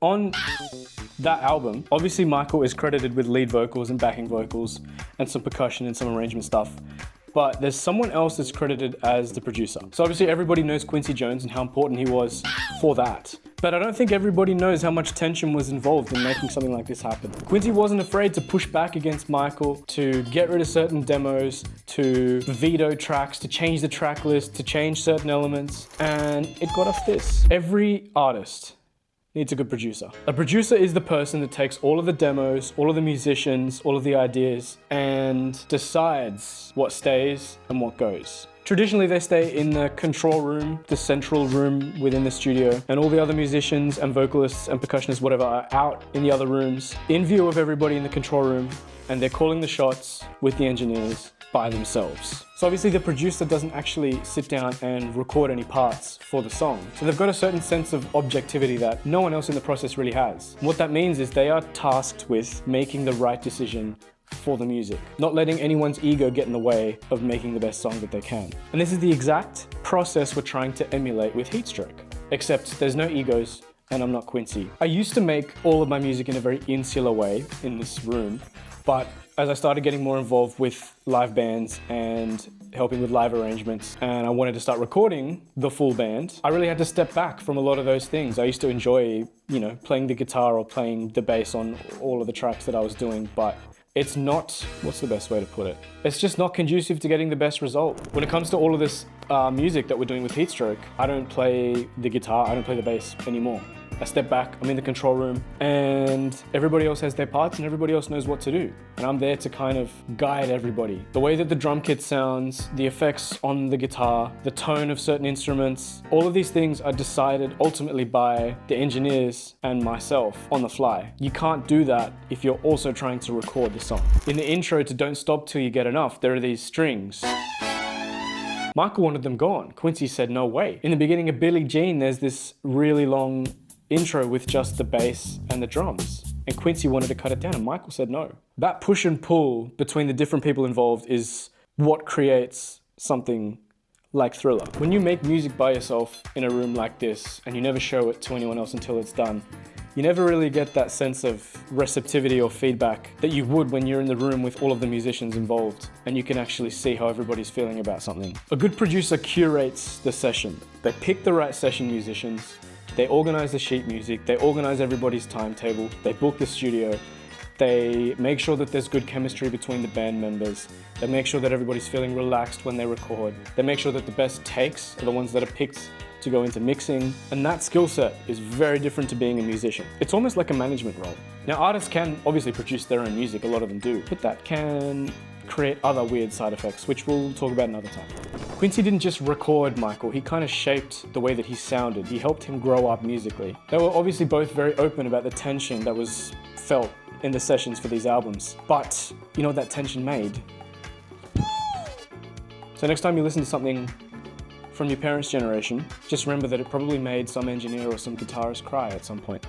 On that album, obviously Michael is credited with lead vocals and backing vocals and some percussion and some arrangement stuff. But there's someone else that's credited as the producer. So obviously everybody knows Quincy Jones and how important he was for that. But I don't think everybody knows how much tension was involved in making something like this happen. Quincy wasn't afraid to push back against Michael, to get rid of certain demos, to veto tracks, to change the track list, to change certain elements, and it got us this. Every artist needs a good producer. A producer is the person that takes all of the demos, all of the musicians, all of the ideas, and decides what stays and what goes. Traditionally, they stay in the control room, the central room within the studio, and all the other musicians and vocalists and percussionists, whatever, are out in the other rooms, in view of everybody in the control room, and they're calling the shots with the engineers by themselves. So obviously the producer doesn't actually sit down and record any parts for the song. So they've got a certain sense of objectivity that no one else in the process really has. What that means is they are tasked with making the right decision for the music, not letting anyone's ego get in the way of making the best song that they can. And this is the exact process we're trying to emulate with HEATSTROKE, except there's no egos and I'm not Quincy. I used to make all of my music in a very insular way in this room, but as I started getting more involved with live bands and helping with live arrangements, and I wanted to start recording the full band, I really had to step back from a lot of those things. I used to enjoy, playing the guitar or playing the bass on all of the tracks that I was doing, but it's not, what's the best way to put it? It's just not conducive to getting the best result. When it comes to all of this music that we're doing with HEATSTROKE, I don't play the guitar, I don't play the bass anymore. I step back, I'm in the control room, and everybody else has their parts and everybody else knows what to do. And I'm there to kind of guide everybody. The way that the drum kit sounds, the effects on the guitar, the tone of certain instruments, all of these things are decided ultimately by the engineers and myself on the fly. You can't do that if you're also trying to record the song. In the intro to Don't Stop Till You Get Enough, there are these strings. Michael wanted them gone. Quincy said, no way. In the beginning of Billie Jean, there's this really long intro with just the bass and the drums. And Quincy wanted to cut it down and Michael said no. That push and pull between the different people involved is what creates something like Thriller. When you make music by yourself in a room like this and you never show it to anyone else until it's done, you never really get that sense of receptivity or feedback that you would when you're in the room with all of the musicians involved and you can actually see how everybody's feeling about something. A good producer curates the session. They pick the right session musicians, they organize the sheet music, they organize everybody's timetable, they book the studio, they make sure that there's good chemistry between the band members, they make sure that everybody's feeling relaxed when they record, they make sure that the best takes are the ones that are picked to go into mixing, and that skill set is very different to being a musician. It's almost like a management role. Now artists can obviously produce their own music, a lot of them do, but that can create other weird side effects, which we'll talk about another time. Quincy didn't just record Michael, he kind of shaped the way that he sounded. He helped him grow up musically. They were obviously both very open about the tension that was felt in the sessions for these albums. But you know what that tension made? So next time you listen to something from your parents' generation, just remember that it probably made some engineer or some guitarist cry at some point.